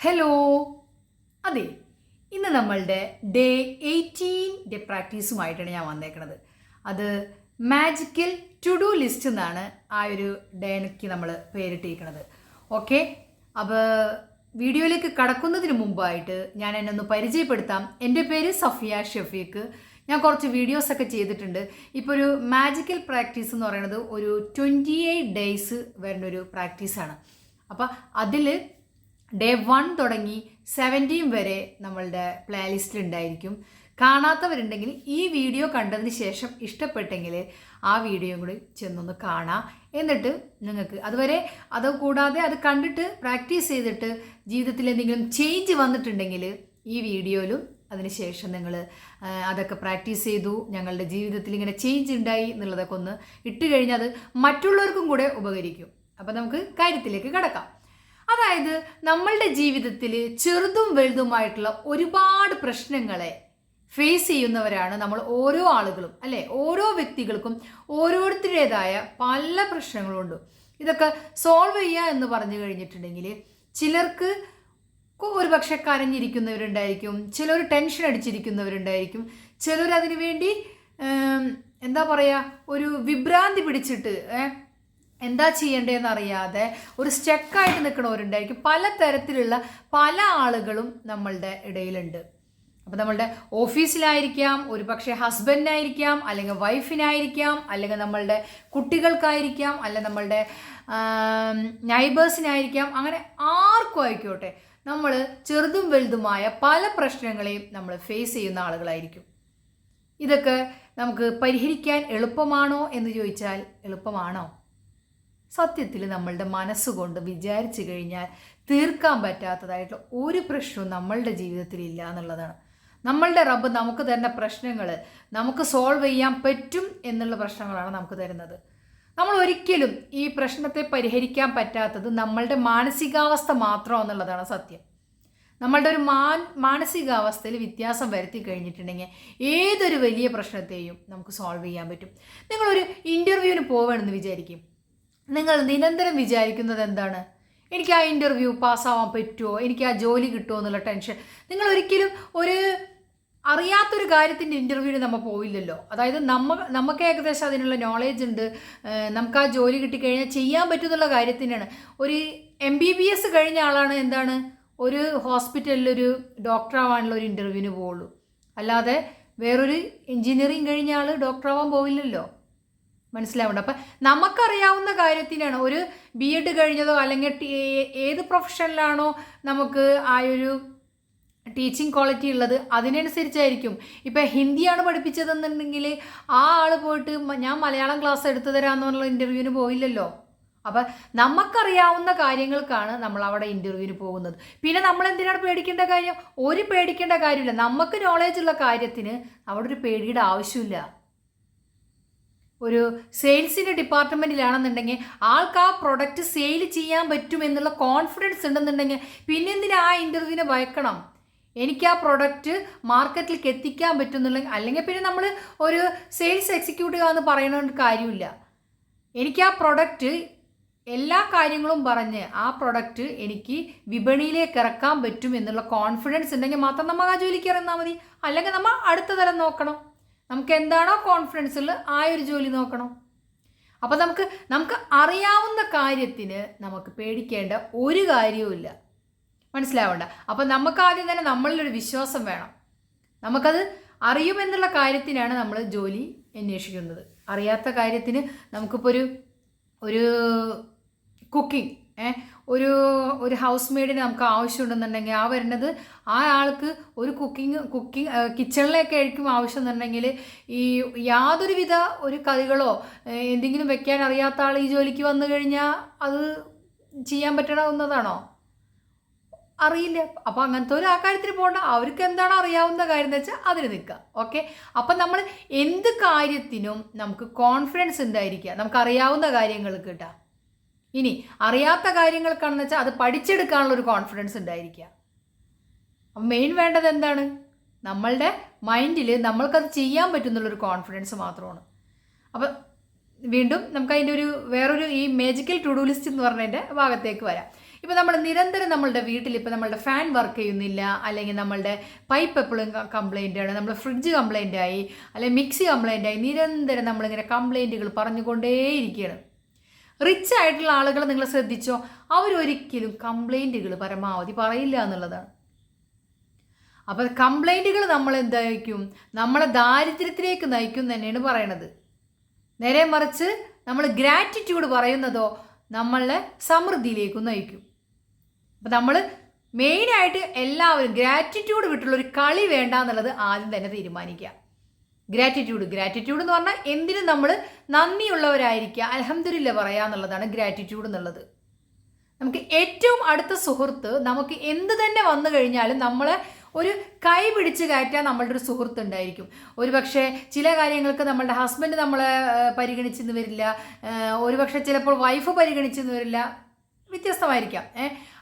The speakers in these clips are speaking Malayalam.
ഹലോ. അതെ, ഇന്ന് നമ്മളുടെ ഡേ 18 പ്രാക്ടീസുമായിട്ടാണ് ഞാൻ വന്നേക്കുന്നത്. അത് മാജിക്കൽ ടു ഡു ലിസ്റ്റ് എന്നാണ് ആ ഒരു ഡേക്ക് നമ്മൾ പേരിട്ടിരിക്കുന്നത്. ഓക്കെ, അപ്പോൾ വീഡിയോയിലേക്ക് കടക്കുന്നതിന് മുമ്പായിട്ട് ഞാൻ എന്നെ ഒന്ന് പരിചയപ്പെടുത്താം. എൻ്റെ പേര് സഫിയ ഷഫീഖ്. ഞാൻ കുറച്ച് വീഡിയോസൊക്കെ ചെയ്തിട്ടുണ്ട്. ഇപ്പോൾ ഒരു മാജിക്കൽ പ്രാക്ടീസ് എന്ന് പറയുന്നത് ഒരു 28 ഡേയ്സ് വരുന്നൊരു പ്രാക്ടീസാണ്. അപ്പോൾ അതിൽ ഡേ 1 തുടങ്ങി 17 വരെ നമ്മളുടെ പ്ലേലിസ്റ്റിൽ ഉണ്ടായിരിക്കും. കാണാത്തവരുണ്ടെങ്കിൽ ഈ വീഡിയോ കണ്ടതിന് ശേഷം ഇഷ്ടപ്പെട്ടെങ്കിൽ ആ വീഡിയോയും കൂടി ചെന്നൊന്ന് കാണാം. എന്നിട്ട് നിങ്ങൾക്ക് അതുവരെ അത് കൂടാതെ അത് കണ്ടിട്ട് പ്രാക്ടീസ് ചെയ്തിട്ട് ജീവിതത്തിൽ എന്തെങ്കിലും ചേഞ്ച് വന്നിട്ടുണ്ടെങ്കിൽ ഈ വീഡിയോയിലും അതിനുശേഷം നിങ്ങൾ അതൊക്കെ പ്രാക്ടീസ് ചെയ്തു, ഞങ്ങളുടെ ജീവിതത്തിൽ ഇങ്ങനെ ചേഞ്ച് ഉണ്ടായി എന്നുള്ളതൊക്കെ ഒന്ന് ഇട്ട് കഴിഞ്ഞാൽ അത് മറ്റുള്ളവർക്കും കൂടെ ഉപകരിക്കും. അപ്പോൾ നമുക്ക് കാര്യത്തിലേക്ക് കടക്കാം. അതായത് നമ്മളുടെ ജീവിതത്തിൽ ചെറുതും വലുതുമായിട്ടുള്ള ഒരുപാട് പ്രശ്നങ്ങളെ ഫേസ് ചെയ്യുന്നവരാണ് നമ്മൾ ഓരോ ആളുകളും, അല്ലേ? ഓരോ വ്യക്തികൾക്കും ഓരോരുത്തരുടേതായ പല പ്രശ്നങ്ങളുണ്ട്. ഇതൊക്കെ സോൾവ് ചെയ്യുക എന്ന് പറഞ്ഞു കഴിഞ്ഞിട്ടുണ്ടെങ്കിൽ ചിലർക്ക് ഒരു പക്ഷെ കരഞ്ഞിരിക്കുന്നവരുണ്ടായിരിക്കും, ചിലർ ടെൻഷൻ അടിച്ചിരിക്കുന്നവരുണ്ടായിരിക്കും, ചിലർ അതിനു വേണ്ടി എന്താ പറയുക, ഒരു വിഭ്രാന്തി പിടിച്ചിട്ട് എന്താ ചെയ്യേണ്ടതെന്ന് അറിയാതെ ഒരു സ്റ്റക്കായിട്ട് നിൽക്കുന്നവരുണ്ടായിരിക്കും. പലതരത്തിലുള്ള പല ആളുകളും നമ്മളുടെ ഇടയിലുണ്ട്. അപ്പോൾ നമ്മളുടെ ഓഫീസിലായിരിക്കാം, ഒരു പക്ഷേ ഹസ്ബൻഡിനായിരിക്കാം, അല്ലെങ്കിൽ വൈഫിനായിരിക്കാം, അല്ലെങ്കിൽ നമ്മളുടെ കുട്ടികൾക്കായിരിക്കാം, അല്ലെങ്കിൽ നമ്മളുടെ നൈബേഴ്സിനായിരിക്കാം. അങ്ങനെ ആർക്കും ആയിക്കോട്ടെ, നമ്മൾ ചെറുതും വലുതുമായ പല പ്രശ്നങ്ങളെയും നമ്മൾ ഫേസ് ചെയ്യുന്ന ആളുകളായിരിക്കും. ഇതൊക്കെ നമുക്ക് പരിഹരിക്കാൻ എളുപ്പമാണോ എന്ന് ചോദിച്ചാൽ എളുപ്പമാണോ? സത്യത്തിൽ നമ്മളുടെ മനസ്സുകൊണ്ട് വിചാരിച്ചു കഴിഞ്ഞാൽ തീർക്കാൻ പറ്റാത്തതായിട്ടുള്ള ഒരു പ്രശ്നവും നമ്മളുടെ ജീവിതത്തിൽ ഇല്ല എന്നുള്ളതാണ്. നമ്മളുടെ റബ്ബ് നമുക്ക് തരുന്ന പ്രശ്നങ്ങൾ നമുക്ക് സോൾവ് ചെയ്യാൻ പറ്റും എന്നുള്ള പ്രശ്നങ്ങളാണ് നമുക്ക് തരുന്നത്. നമ്മൾ ഒരിക്കലും ഈ പ്രശ്നത്തെ പരിഹരിക്കാൻ പറ്റാത്തത് നമ്മളുടെ മാനസികാവസ്ഥ മാത്രം എന്നുള്ളതാണ് സത്യം. നമ്മളുടെ ഒരു മാനസികാവസ്ഥയിൽ വ്യത്യാസം വരുത്തി കഴിഞ്ഞിട്ടുണ്ടെങ്കിൽ ഏതൊരു വലിയ പ്രശ്നത്തെയും നമുക്ക് സോൾവ് ചെയ്യാൻ പറ്റും. നിങ്ങളൊരു ഇൻ്റർവ്യൂവിന് പോവുകയാണെന്ന് വിചാരിക്കും. നിങ്ങൾ നിരന്തരം വിചാരിക്കുന്നത് എന്താണ്? എനിക്ക് ആ ഇൻ്റർവ്യൂ പാസ്സാവാൻ പറ്റുമോ, എനിക്ക് ആ ജോലി കിട്ടുമോ എന്നുള്ള ടെൻഷൻ. നിങ്ങൾ ഒരിക്കലും ഒരു അറിയാത്തൊരു കാര്യത്തിൻ്റെ ഇൻ്റർവ്യൂവിന് നമ്മൾ പോയില്ലല്ലോ. അതായത് നമുക്ക് ഏകദേശം അതിനുള്ള നോളേജ് ഉണ്ട്, നമുക്ക് ആ ജോലി കിട്ടിക്കഴിഞ്ഞാൽ ചെയ്യാൻ പറ്റുന്നുള്ള കാര്യത്തിനാണ്. ഒരു MBBS കഴിഞ്ഞ ആളാണ് എന്താണ് ഒരു ഹോസ്പിറ്റലിലൊരു ഡോക്ടറാവാനുള്ള ഒരു ഇൻ്റർവ്യൂവിന് പോവുള്ളൂ. അല്ലാതെ വേറൊരു എൻജിനീയറിങ് കഴിഞ്ഞ ആൾ ഡോക്ടറാവാൻ പോവില്ലല്ലോ. മനസ്സിലാവുന്നുണ്ട്? അപ്പം നമുക്കറിയാവുന്ന കാര്യത്തിനാണ്. ഒരു BEd കഴിഞ്ഞതോ അല്ലെങ്കിൽ ഏത് പ്രൊഫഷനിലാണോ നമുക്ക് ആ ഒരു ടീച്ചിങ് ക്വാളിറ്റി ഉള്ളത് അതിനനുസരിച്ചായിരിക്കും. ഇപ്പം ഹിന്ദിയാണ് പഠിപ്പിച്ചതെന്നുണ്ടെങ്കിൽ ആ ആൾ പോയിട്ട് ഞാൻ മലയാളം ക്ലാസ് എടുത്തു തരാമെന്നുള്ള ഇൻ്റർവ്യൂവിന് പോയില്ലല്ലോ. അപ്പം നമുക്കറിയാവുന്ന കാര്യങ്ങൾക്കാണ് നമ്മൾ അവിടെ ഇൻ്റർവ്യൂവിന് പോകുന്നത്. പിന്നെ നമ്മൾ എന്തിനാണ് പേടിക്കേണ്ട കാര്യം? ഒരു പേടിക്കേണ്ട കാര്യമില്ല. നമുക്ക് നോളേജ് ഉള്ള കാര്യത്തിന് അവിടെ ഒരു പേടിയുടെ ആവശ്യമില്ല. ഒരു സെയിൽസിൻ്റെ ഡിപ്പാർട്ട്മെൻറ്റിലാണെന്നുണ്ടെങ്കിൽ ആൾക്ക് ആ പ്രൊഡക്റ്റ് സെയിൽ ചെയ്യാൻ പറ്റുമെന്നുള്ള കോൺഫിഡൻസ് ഉണ്ടെന്നുണ്ടെങ്കിൽ പിന്നെ എന്തിനാ ആ ഇൻ്റർവ്യൂവിനെ ഭയക്കണം? എനിക്ക് ആ പ്രൊഡക്റ്റ് മാർക്കറ്റിലേക്ക് എത്തിക്കാൻ പറ്റുന്നുണ്ടെങ്കിൽ, അല്ലെങ്കിൽ പിന്നെ നമ്മൾ ഒരു സെയിൽസ് എക്സിക്യൂട്ടീവ് ആണെന്ന് പറയുന്ന കാര്യമില്ല. എനിക്ക് ആ പ്രൊഡക്റ്റ് എല്ലാ കാര്യങ്ങളും പറഞ്ഞ് ആ പ്രൊഡക്റ്റ് എനിക്ക് വിപണിയിലേക്ക് ഇറക്കാൻ പറ്റും എന്നുള്ള കോൺഫിഡൻസ് ഉണ്ടെങ്കിൽ മാത്രം നമ്മൾ ആ ജോലിക്ക് ഇറങ്ങാൽ മതി. അല്ലെങ്കിൽ നമ്മൾ അടുത്ത തലം നോക്കണം. നമുക്ക് എന്താണോ കോൺഫിഡൻസ് ഉള്ളത് ആ ഒരു ജോലി നോക്കണം. അപ്പോൾ നമുക്ക് അറിയാവുന്ന കാര്യത്തിന് നമുക്ക് പേടിക്കേണ്ട ഒരു കാര്യവുമില്ല. മനസ്സിലാവണ്ട? അപ്പോൾ നമുക്ക് ആദ്യം തന്നെ നമ്മളിലൊരു വിശ്വാസം വേണം. നമുക്കത് അറിയുമെന്നുള്ള കാര്യത്തിനാണ് നമ്മൾ ജോലി അന്വേഷിക്കുന്നത്. അറിയാത്ത കാര്യത്തിന് നമുക്കിപ്പോൾ ഒരു കുക്കിംഗ് ഒരു ഹൗസ് മെയ്ഡിന് നമുക്ക് ആവശ്യമുണ്ടെന്നുണ്ടെങ്കിൽ ആ വരുന്നത് ആ ആൾക്ക് ഒരു കുക്കിംഗ് കിച്ചണിലേക്ക് ആയിരിക്കും ആവശ്യം എന്നുണ്ടെങ്കിൽ ഈ യാതൊരുവിധ ഒരു കറികളോ എന്തെങ്കിലും വെക്കാൻ അറിയാത്ത ആൾ ഈ ജോലിക്ക് വന്നു കഴിഞ്ഞാൽ അത് ചെയ്യാൻ പറ്റണമെന്നതാണോ? അറിയില്ല. അപ്പോൾ അങ്ങനത്തെ ഒരു ആ കാര്യത്തിന് പോകണ്ട. അവർക്ക് എന്താണോ അറിയാവുന്ന കാര്യം എന്ന് വെച്ചാൽ അതിന് നിൽക്കുക. ഓക്കെ, അപ്പം നമ്മൾ എന്ത് കാര്യത്തിനും നമുക്ക് കോൺഫിഡൻസ് ഉണ്ടായിരിക്കുക. നമുക്കറിയാവുന്ന കാര്യങ്ങൾ കിട്ടുക. ഇനി അറിയാത്ത കാര്യങ്ങൾക്കാണെന്ന് വെച്ചാൽ അത് പഠിച്ചെടുക്കാനുള്ള ഒരു കോൺഫിഡൻസ് ഉണ്ടായിരിക്കുക. അപ്പം മെയിൻ വേണ്ടത് എന്താണ്? നമ്മളുടെ മൈൻഡിൽ നമ്മൾക്കത് ചെയ്യാൻ പറ്റുന്നുള്ളൊരു കോൺഫിഡൻസ് മാത്രമാണ്. അപ്പം വീണ്ടും നമുക്ക് അതിൻ്റെ വേറൊരു ഈ മാജിക്കൽ ടു ഡു ലിസ്റ്റ് എന്ന് പറഞ്ഞതിൻ്റെ ഭാഗത്തേക്ക് വരാം. ഇപ്പോൾ നമ്മൾ നിരന്തരം നമ്മളുടെ വീട്ടിൽ ഇപ്പോൾ നമ്മളുടെ ഫാൻ വർക്ക് ചെയ്യുന്നില്ല, അല്ലെങ്കിൽ നമ്മളുടെ പൈപ്പ് എപ്പോഴും കംപ്ലൈൻ്റ് ആണ്, നമ്മൾ ഫ്രിഡ്ജ് കംപ്ലൈൻ്റ് ആയി, അല്ലെങ്കിൽ മിക്സി കംപ്ലൈൻ്റ് ആയി, നിരന്തരം നമ്മളിങ്ങനെ കംപ്ലൈൻറ്റുകൾ പറഞ്ഞുകൊണ്ടേയിരിക്കുകയാണ്. റിച്ച് ആയിട്ടുള്ള ആളുകൾ നിങ്ങൾ ശ്രദ്ധിച്ചോ, അവരൊരിക്കലും കംപ്ലൈൻറ്റുകൾ പരമാവധി പറയില്ല എന്നുള്ളതാണ്. അപ്പോൾ കംപ്ലൈൻറ്റുകൾ നമ്മൾ എന്തായിരിക്കും, നമ്മളെ ദാരിദ്ര്യത്തിലേക്ക് നയിക്കും തന്നെയാണ് പറയണത്. നേരെ മറിച്ച് നമ്മൾ ഗ്രാറ്റിറ്റ്യൂഡ് പറയുന്നതോ നമ്മളെ സമൃദ്ധിയിലേക്കും നയിക്കും. അപ്പം നമ്മൾ മെയിനായിട്ട് എല്ലാവരും ഗ്രാറ്റിറ്റ്യൂഡ് വിട്ടുള്ളൊരു കളി വേണ്ട എന്നുള്ളത് ആദ്യം തന്നെ തീരുമാനിക്കുക. ഗ്രാറ്റിറ്റ്യൂഡ് എന്ന് പറഞ്ഞാൽ എന്തിനും നമ്മൾ നന്ദിയുള്ളവരായിരിക്കുക, അൽഹംദുലില്ലാ പറയുക എന്നുള്ളതാണ് ഗ്രാറ്റിറ്റ്യൂഡ് എന്നുള്ളത്. നമുക്ക് ഏറ്റവും അടുത്ത സുഹൃത്ത് നമുക്ക് എന്ത് തന്നെ വന്നു കഴിഞ്ഞാലും നമ്മളെ ഒരു കൈ പിടിച്ച് കയറ്റാൻ നമ്മളുടെ ഒരു സുഹൃത്ത് ഉണ്ടായിരിക്കും. ഒരു പക്ഷേ ചില കാര്യങ്ങൾക്ക് നമ്മളുടെ ഹസ്ബൻഡ് നമ്മളെ പരിഗണിച്ചെന്ന് വരില്ല, ഒരുപക്ഷെ ചിലപ്പോൾ വൈഫ് പരിഗണിച്ചെന്ന് വരില്ല, വ്യത്യസ്തമായിരിക്കാം.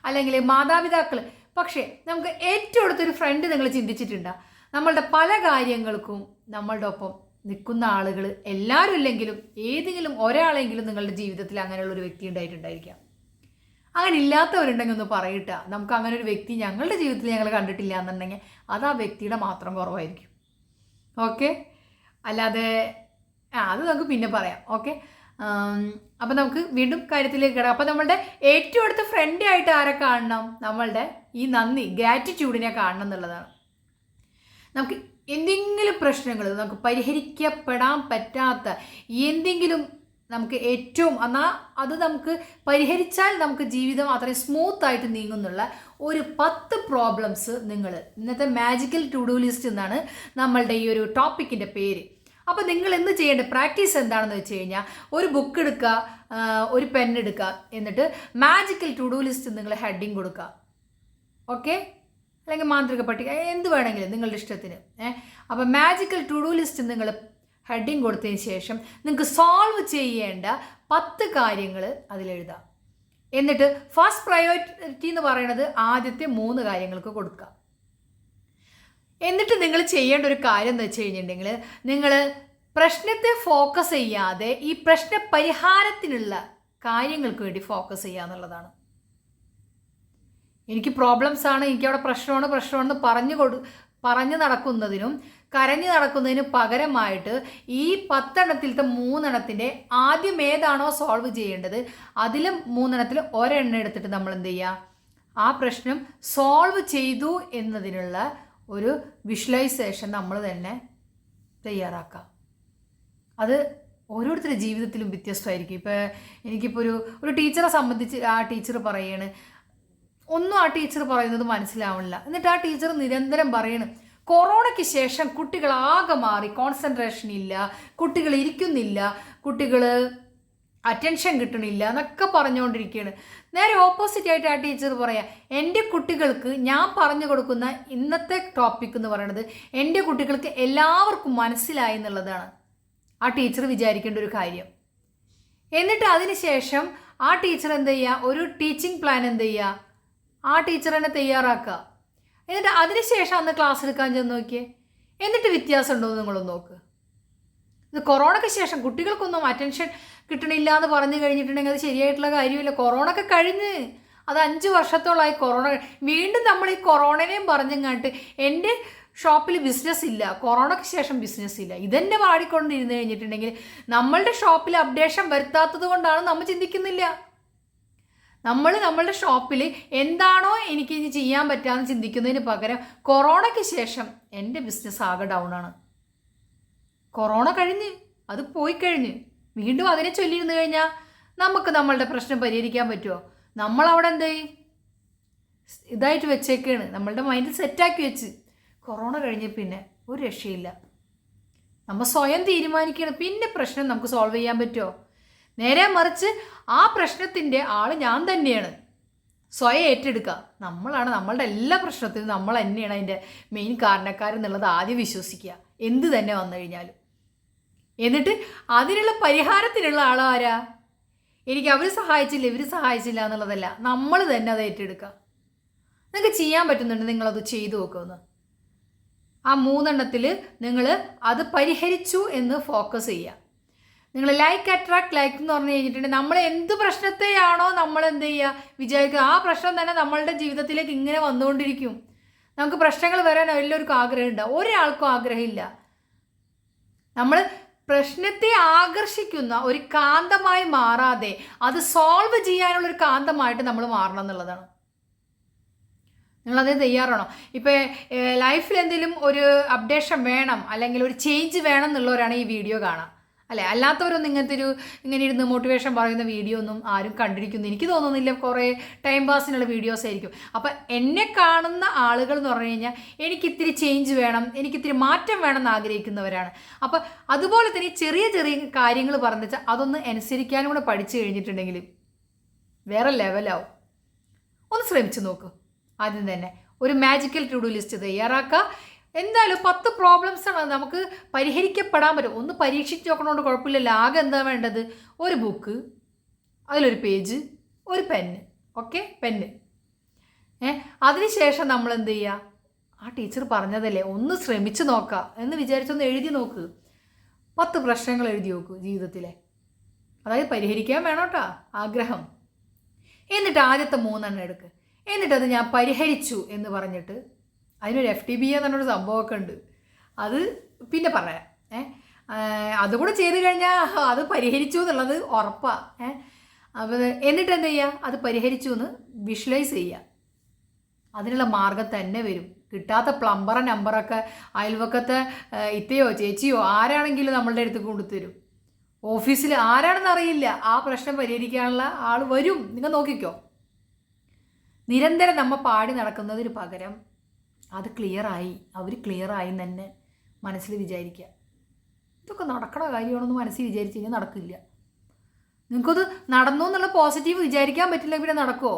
അല്ലെങ്കിൽ മാതാപിതാക്കൾ. പക്ഷേ നമുക്ക് ഏറ്റവും അടുത്തൊരു ഫ്രണ്ട് നിങ്ങൾ ചിന്തിച്ചിട്ടുണ്ടോ? നമ്മളുടെ പല കാര്യങ്ങൾക്കും നമ്മളുടെ ഒപ്പം നിൽക്കുന്ന ആളുകൾ എല്ലാവരും ഇല്ലെങ്കിലും ഏതെങ്കിലും ഒരാളെങ്കിലും നിങ്ങളുടെ ജീവിതത്തിൽ അങ്ങനെയുള്ള ഒരു വ്യക്തി ഉണ്ടായിട്ടുണ്ടായിരിക്കാം. അങ്ങനെ ഇല്ലാത്തവരുണ്ടെങ്കിൽ ഒന്ന് പറയട്ടെ. നമുക്ക് അങ്ങനെ ഒരു വ്യക്തി ഞങ്ങളുടെ ജീവിതത്തിൽ ഞങ്ങൾ കണ്ടിട്ടില്ല എന്നുണ്ടെങ്കിൽ അത് ആ വ്യക്തിയുടെ മാത്രം കുറവായിരിക്കും. ഓക്കെ, അല്ലാതെ അത് നമുക്ക് പിന്നെ പറയാം. ഓക്കെ, അപ്പം നമുക്ക് വീണ്ടും കാര്യത്തിലേക്ക് കിടക്കാം. അപ്പം നമ്മളുടെ ഏറ്റവും അടുത്ത ഫ്രണ്ട് ആയിട്ട് ആരെ കാണണം? നമ്മളുടെ ഈ നന്ദി, ഗ്രാറ്റിറ്റ്യൂഡിനെ കാണണം എന്നുള്ളതാണ്. നമുക്ക് എന്തെങ്കിലും പ്രശ്നങ്ങൾ നമുക്ക് പരിഹരിക്കപ്പെടാൻ പറ്റാത്ത എന്തെങ്കിലും നമുക്ക് ഏറ്റവും എന്നാൽ അത് നമുക്ക് പരിഹരിച്ചാൽ നമുക്ക് ജീവിതം അത്രയും സ്മൂത്തായിട്ട് നീങ്ങുന്നുള്ള ഒരു 10 പ്രോബ്ലംസ് നിങ്ങൾ ഇന്നത്തെ മാജിക്കൽ ടു ഡു ലിസ്റ്റ് എന്നാണ് നമ്മളുടെ ഈ ഒരു ടോപ്പിക്കിൻ്റെ പേര്. അപ്പോൾ നിങ്ങൾ എന്ത് ചെയ്യേണ്ട പ്രാക്ടീസ് എന്താണെന്ന് വെച്ച് കഴിഞ്ഞാൽ ഒരു ബുക്ക് എടുക്കുക, ഒരു പെൻ എടുക്കുക, എന്നിട്ട് മാജിക്കൽ ടു ഡു ലിസ്റ്റ് നിങ്ങൾ ഹെഡിങ് കൊടുക്കുക. ഓക്കെ, അല്ലെങ്കിൽ മാന്ത്രിക പട്ടിക, എന്ത് വേണമെങ്കിലും നിങ്ങളുടെ ഇഷ്ടത്തിന്. അപ്പോൾ മാജിക്കൽ ടു ഡു ലിസ്റ്റ് നിങ്ങൾ ഹെഡിങ് കൊടുത്തതിന് ശേഷം നിങ്ങൾക്ക് സോൾവ് ചെയ്യേണ്ട 10 കാര്യങ്ങൾ അതിലെഴുതാം. എന്നിട്ട് ഫസ്റ്റ് പ്രയോറിറ്റി എന്ന് പറയുന്നത് ആദ്യത്തെ 3 കാര്യങ്ങൾക്ക് കൊടുക്കുക. എന്നിട്ട് നിങ്ങൾ ചെയ്യേണ്ട ഒരു കാര്യം എന്ന് വെച്ച് കഴിഞ്ഞിട്ടുണ്ടെങ്കിൽ നിങ്ങൾ പ്രശ്നത്തെ ഫോക്കസ് ചെയ്യാതെ ഈ പ്രശ്ന പരിഹാരത്തിനുള്ള കാര്യങ്ങൾക്ക് വേണ്ടി ഫോക്കസ് ചെയ്യുക എന്നുള്ളതാണ്. എനിക്ക് പ്രോബ്ലംസ് ആണ്, എനിക്കവിടെ പ്രശ്നമാണെന്ന് പറഞ്ഞു നടക്കുന്നതിനും കരഞ്ഞു നടക്കുന്നതിനും പകരമായിട്ട് ഈ 10 എണ്ണത്തിലത്തെ 3 എണ്ണത്തിൻ്റെ ആദ്യം ഏതാണോ സോൾവ് ചെയ്യേണ്ടത് അതിൽ 3 എണ്ണത്തിൽ ഒരെണ്ണം എടുത്തിട്ട് നമ്മൾ എന്ത് ചെയ്യുക, ആ പ്രശ്നം സോൾവ് ചെയ്തു എന്നതിനുള്ള ഒരു വിഷ്വലൈസേഷൻ നമ്മൾ തന്നെ തയ്യാറാക്കാം. അത് ഓരോരുത്തരുടെ ജീവിതത്തിലും വ്യത്യസ്തമായിരിക്കും. ഇപ്പോൾ എനിക്കിപ്പോൾ ഒരു ടീച്ചറെ സംബന്ധിച്ച് ആ ടീച്ചർ പറയാണ്, ഒന്നും ആ ടീച്ചർ പറയുന്നത് മനസ്സിലാവണില്ല. എന്നിട്ട് ആ ടീച്ചർ നിരന്തരം പറയണ്, കൊറോണയ്ക്ക് ശേഷം കുട്ടികളാകെ മാറി, കോൺസെൻട്രേഷൻ ഇല്ല, കുട്ടികൾ ഇരിക്കുന്നില്ല, കുട്ടികൾ അറ്റൻഷൻ കിട്ടണില്ല എന്നൊക്കെ പറഞ്ഞുകൊണ്ടിരിക്കുകയാണ്. നേരെ ഓപ്പോസിറ്റ് ആയിട്ട് ആ ടീച്ചർ പറയാം, എൻ്റെ കുട്ടികൾക്ക് ഞാൻ പറഞ്ഞു കൊടുക്കുന്ന ഇന്നത്തെ ടോപ്പിക് എന്ന് പറയുന്നത് എൻ്റെ കുട്ടികൾക്ക് എല്ലാവർക്കും മനസ്സിലായി എന്നുള്ളതാണ് ആ ടീച്ചർ വിചാരിക്കേണ്ട ഒരു കാര്യം. എന്നിട്ട് അതിന് ശേഷം ആ ടീച്ചർ എന്ത് ചെയ്യുക, ഒരു ടീച്ചിങ് പ്ലാൻ എന്ത് ചെയ്യുക, ആ ടീച്ചർ തന്നെ തയ്യാറാക്കുക. എന്നിട്ട് അതിനുശേഷം അന്ന് ക്ലാസ് എടുക്കാൻ ചെന്ന് നോക്കിയേ, എന്നിട്ട് വ്യത്യാസം ഉണ്ടോ എന്ന് നിങ്ങളൊന്ന് നോക്ക്. ഇത് കൊറോണയ്ക്ക് ശേഷം കുട്ടികൾക്കൊന്നും അറ്റൻഷൻ കിട്ടണില്ല എന്ന് പറഞ്ഞു കഴിഞ്ഞിട്ടുണ്ടെങ്കിൽ അത് ശരിയായിട്ടുള്ള കാര്യമില്ല. കൊറോണയൊക്കെ കഴിഞ്ഞ് അത് 5 വർഷത്തോളമായി കൊറോണ. വീണ്ടും നമ്മൾ ഈ കൊറോണനെയും പറഞ്ഞങ്ങാട്ട് എൻ്റെ ഷോപ്പിൽ ബിസിനസ് ഇല്ല, കൊറോണയ്ക്ക് ശേഷം ബിസിനസ് ഇല്ല, ഇതെന്നെ പാടിക്കൊണ്ടിരുന്ന് കഴിഞ്ഞിട്ടുണ്ടെങ്കിൽ നമ്മളുടെ ഷോപ്പിൽ അപ്ഡേഷൻ വരുത്താത്തത് കൊണ്ടാണ് നമ്മൾ ചിന്തിക്കുന്നില്ല. നമ്മളുടെ ഷോപ്പിൽ എന്താണോ എനിക്ക് ഇനി ചെയ്യാൻ പറ്റാമെന്ന് ചിന്തിക്കുന്നതിന് പകരം കൊറോണയ്ക്ക് ശേഷം എൻ്റെ ബിസിനസ് ആകെ ഡൗൺ ആണ്, കൊറോണ കഴിഞ്ഞ് അത് പോയി കഴിഞ്ഞ് വീണ്ടും അതിനെ ചൊല്ലിയിരുന്നു കഴിഞ്ഞാൽ നമുക്ക് നമ്മളുടെ പ്രശ്നം പരിഹരിക്കാൻ പറ്റുമോ? നമ്മളവിടെ എന്ത് ഇതായിട്ട് വെച്ചേക്കാണ്, നമ്മളുടെ മൈൻഡ് സെറ്റാക്കി വെച്ച്. കൊറോണ കഴിഞ്ഞ് പിന്നെ ഒരു രക്ഷയില്ല. നമ്മൾ സ്വയം തീരുമാനിക്കണം പിന്നെ പ്രശ്നം നമുക്ക് സോൾവ് ചെയ്യാൻ പറ്റുമോ? നേരെ മറിച്ച് ആ പ്രശ്നത്തിൻ്റെ ആൾ ഞാൻ തന്നെയാണ്, സ്വയം ഏറ്റെടുക്കുക. നമ്മളാണ് നമ്മളുടെ എല്ലാ പ്രശ്നത്തിനും നമ്മൾ തന്നെയാണ് അതിൻ്റെ മെയിൻ കാരണക്കാരെന്നുള്ളത് ആദ്യം വിശ്വസിക്കുക, എന്ത് തന്നെ വന്നു കഴിഞ്ഞാലും. എന്നിട്ട് അതിനുള്ള പരിഹാരത്തിനുള്ള ആളാരാ? എനിക്ക് അവർ സഹായിച്ചില്ല ഇവർ സഹായിച്ചില്ല എന്നുള്ളതല്ല, നമ്മൾ തന്നെ അത് ഏറ്റെടുക്കുക. നിങ്ങൾക്ക് ചെയ്യാൻ പറ്റുന്നുണ്ട്, നിങ്ങളത് ചെയ്തു നോക്കുമെന്ന്. ആ 3 എണ്ണത്തിൽ നിങ്ങൾ അത് പരിഹരിച്ചു എന്ന് ഫോക്കസ് ചെയ്യുക. നിങ്ങൾ ലൈക്ക് അട്രാക്ട് ലൈക്ക് എന്ന് പറഞ്ഞു കഴിഞ്ഞിട്ടുണ്ടെങ്കിൽ നമ്മൾ എന്ത് പ്രശ്നത്തെയാണോ നമ്മൾ എന്ത് ചെയ്യുക വിചാരിക്കുക, ആ പ്രശ്നം തന്നെ നമ്മളുടെ ജീവിതത്തിലേക്ക് ഇങ്ങനെ വന്നുകൊണ്ടിരിക്കും. നമുക്ക് പ്രശ്നങ്ങൾ വരാൻ എല്ലാവർക്കും ആഗ്രഹമുണ്ട്, ഒരാൾക്കും ആഗ്രഹമില്ല. നമ്മൾ പ്രശ്നത്തെ ആകർഷിക്കുന്ന ഒരു കാന്തമായി മാറാതെ അത് സോൾവ് ചെയ്യാനുള്ളൊരു കാന്തമായിട്ട് നമ്മൾ മാറണം എന്നുള്ളതാണ്. നിങ്ങളതിന് തയ്യാറാണോ? ഇപ്പോൾ ലൈഫിൽ എന്തെങ്കിലും ഒരു അപ്ഡേഷൻ വേണം അല്ലെങ്കിൽ ഒരു ചേഞ്ച് വേണം എന്നുള്ളവരാണ് ഈ വീഡിയോ കാണാം, അല്ലേ? അല്ലാത്തവരൊന്നും ഇങ്ങനെ ഇരുന്ന് മോട്ടിവേഷൻ പറയുന്ന വീഡിയോ ഒന്നും ആരും കണ്ടിരിക്കുന്നു എനിക്ക് തോന്നുന്നില്ല. കുറേ ടൈം പാസിനുള്ള വീഡിയോസ് ആയിരിക്കും. അപ്പം എന്നെ കാണുന്ന ആളുകൾ എന്ന് പറഞ്ഞു കഴിഞ്ഞാൽ എനിക്കിത്തിരി ചേഞ്ച് വേണം, എനിക്കിത്തിരി മാറ്റം വേണം എന്ന് ആഗ്രഹിക്കുന്നവരാണ്. അപ്പം അതുപോലെ തന്നെ ചെറിയ ചെറിയ കാര്യങ്ങൾ പറഞ്ഞു വെച്ചാൽ അതൊന്ന് അനുസരിക്കാനും കൂടെ പഠിച്ചു കഴിഞ്ഞിട്ടുണ്ടെങ്കിൽ വേറെ ലെവലാവും. ഒന്ന് ശ്രമിച്ചു നോക്കൂ. ആദ്യം തന്നെ ഒരു മാജിക്കൽ ടു ഡു ലിസ്റ്റ് തയ്യാറാക്കുക. എന്തായാലും 10 പ്രോബ്ലംസാണ് നമുക്ക് പരിഹരിക്കപ്പെടാൻ പറ്റും. ഒന്ന് പരീക്ഷിച്ച് നോക്കണോണ്ട് കുഴപ്പമില്ലല്ലോ. ആകെ എന്താ വേണ്ടത്? ഒരു ബുക്ക്, അതിലൊരു പേജ്, ഒരു പെന്ന്. Okay, pen. അതിനുശേഷം നമ്മൾ എന്ത് ചെയ്യുക? ആ ടീച്ചർ പറഞ്ഞതല്ലേ, ഒന്ന് ശ്രമിച്ച് നോക്കുക എന്ന് വിചാരിച്ചൊന്ന് എഴുതി നോക്ക്. 10 പ്രശ്നങ്ങൾ എഴുതി നോക്കൂ ജീവിതത്തിലെ. അതായത് പരിഹരിക്കാൻ വേണം കേട്ടോ ആഗ്രഹം. എന്നിട്ട് ആദ്യത്തെ 3 എണ്ണം എടുക്കുക. എന്നിട്ടത് ഞാൻ പരിഹരിച്ചു എന്ന് പറഞ്ഞിട്ട് അതിനൊരു FTB എന്നൊരു സംഭവമൊക്കെ ഉണ്ട്, അത് പിന്നെ പറയാം. അതുകൂടെ ചെയ്ത് കഴിഞ്ഞാൽ അത് പരിഹരിച്ചു എന്നുള്ളത് ഉറപ്പാണ്. അപ്പോൾ എന്നിട്ട് എന്ത് ചെയ്യുക? അത് പരിഹരിച്ചു എന്ന് വിഷ്വലൈസ് ചെയ്യുക. അതിനുള്ള മാർഗം തന്നെ വരും. കിട്ടാത്ത പ്ലംബറെ നമ്പറൊക്കെ അയൽവക്കത്തെ ഇത്തയോ ചേച്ചിയോ ആരാണെങ്കിലും നമ്മളുടെ അടുത്ത് കൊണ്ടുതരും. ഓഫീസിൽ ആരാണെന്ന് അറിയില്ല, ആ പ്രശ്നം പരിഹരിക്കാനുള്ള ആൾ വരും. നിങ്ങൾ നോക്കിക്കോ. നിരന്തരം നമ്മൾ പാടി നടക്കുന്നതിന് പകരം അത് അവർ ക്ലിയറായി തന്നെ മനസ്സിൽ വിചാരിക്കുക. ഇതൊക്കെ നടക്കണ കാര്യമാണെന്ന് മനസ്സിൽ വിചാരിച്ചു കഴിഞ്ഞാൽ നടക്കില്ല. നിങ്ങൾക്കത് നടന്നു എന്നുള്ള പോസിറ്റീവ് വിചാരിക്കാൻ പറ്റില്ല, പിന്നെ നടക്കുമോ?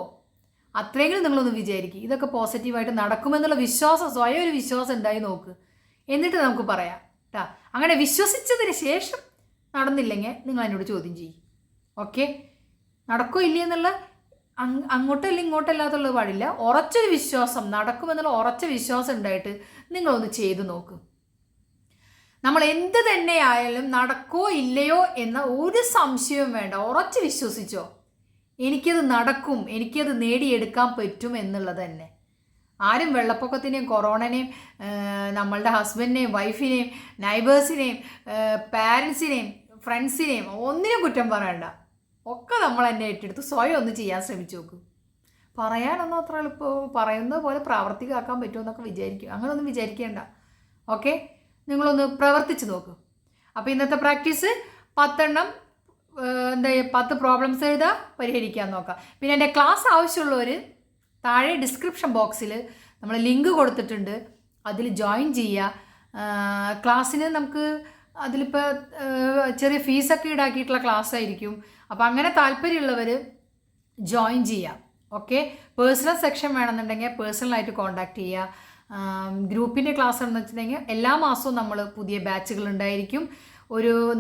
അത്രയെങ്കിലും നിങ്ങളൊന്ന് വിചാരിക്കുക. ഇതൊക്കെ പോസിറ്റീവായിട്ട് നടക്കുമെന്നുള്ള വിശ്വാസം, സ്വയം ഒരു വിശ്വാസം ഉണ്ടായി നോക്ക്. എന്നിട്ട് നമുക്ക് പറയാം കേട്ടോ. അങ്ങനെ വിശ്വസിച്ചതിന് ശേഷം നടന്നില്ലെങ്കിൽ നിങ്ങൾ എന്നോട് ചോദ്യം ചെയ്യും. ഓക്കെ, നടക്കോ ഇല്ലേ എന്നുള്ള അങ്ങോട്ടല്ല ഇങ്ങോട്ടല്ലാത്തുള്ളത് പാടില്ല. ഉറച്ചൊരു വിശ്വാസം, നടക്കുമെന്നുള്ള ഉറച്ച വിശ്വാസം ഉണ്ടായിട്ട് നിങ്ങളൊന്ന് ചെയ്തു നോക്കും. നമ്മൾ എന്ത് തന്നെ ആയാലും നടക്കോ ഇല്ലയോ എന്ന ഒരു സംശയവും വേണ്ട. ഉറച്ച് വിശ്വസിച്ചോ, എനിക്കത് നടക്കും, എനിക്കത് നേടിയെടുക്കാൻ പറ്റും എന്നുള്ളത് തന്നെ. ആരും വെള്ളപ്പൊക്കത്തിനെയും കൊറോണനെയും നമ്മളുടെ ഹസ്ബൻഡിനെയും വൈഫിനെയും നൈബേഴ്സിനെയും പാരൻസിനെയും ഫ്രണ്ട്സിനെയും ഒന്നിനും കുറ്റം പറയണ്ട. ഒക്കെ നമ്മൾ തന്നെ ഏറ്റെടുത്ത് സ്വയം ഒന്ന് ചെയ്യാൻ ശ്രമിച്ചു നോക്കും. പറയാനൊന്നും അത്ര എളുപ്പം, പറയുന്നത് പോലെ പ്രാവർത്തികമാക്കാൻ പറ്റുമോ എന്നൊക്കെ വിചാരിക്കും. അങ്ങനെയൊന്നും വിചാരിക്കേണ്ട. ഓക്കെ, നിങ്ങളൊന്ന് പ്രവർത്തിച്ച് നോക്കും. അപ്പോൾ ഇന്നത്തെ പ്രാക്ടീസ് 10 എണ്ണം 10 പ്രോബ്ലംസ് എഴുതുക, പരിഹരിക്കാൻ നോക്കാം. പിന്നെ എൻ്റെ ക്ലാസ് ആവശ്യമുള്ളവർ താഴെ ഡിസ്ക്രിപ്ഷൻ ബോക്സിൽ നമ്മൾ ലിങ്ക് കൊടുത്തിട്ടുണ്ട്, അതിൽ ജോയിൻ ചെയ്യുക. ക്ലാസ്സിന് നമുക്ക് അതിലിപ്പോൾ ചെറിയ ഫീസൊക്കെ ഈടാക്കിയിട്ടുള്ള ക്ലാസ് ആയിരിക്കും. അപ്പോൾ അങ്ങനെ താല്പര്യമുള്ളവർ ജോയിൻ ചെയ്യാം. ഓക്കെ, പേഴ്സണൽ സെക്ഷൻ വേണമെന്നുണ്ടെങ്കിൽ പേഴ്സണലായിട്ട് കോൺടാക്റ്റ് ചെയ്യുക. ഗ്രൂപ്പിൻ്റെ ക്ലാസ് എന്ന് വെച്ചിട്ടുണ്ടെങ്കിൽ എല്ലാ മാസവും നമ്മൾ പുതിയ ബാച്ചുകൾ ഉണ്ടായിരിക്കും.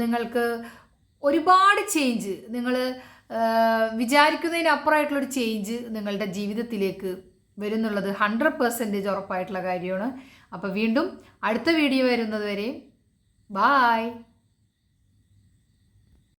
നിങ്ങൾക്ക് ഒരുപാട് ചേഞ്ച്, നിങ്ങൾ വിചാരിക്കുന്നതിനപ്പുറമായിട്ടുള്ളൊരു ചേഞ്ച് നിങ്ങളുടെ ജീവിതത്തിലേക്ക് വരുന്നുള്ളത് 100% ഉറപ്പായിട്ടുള്ള കാര്യമാണ്. അപ്പോൾ വീണ്ടും അടുത്ത വീഡിയോ വരുന്നത് വരെ ബായ്.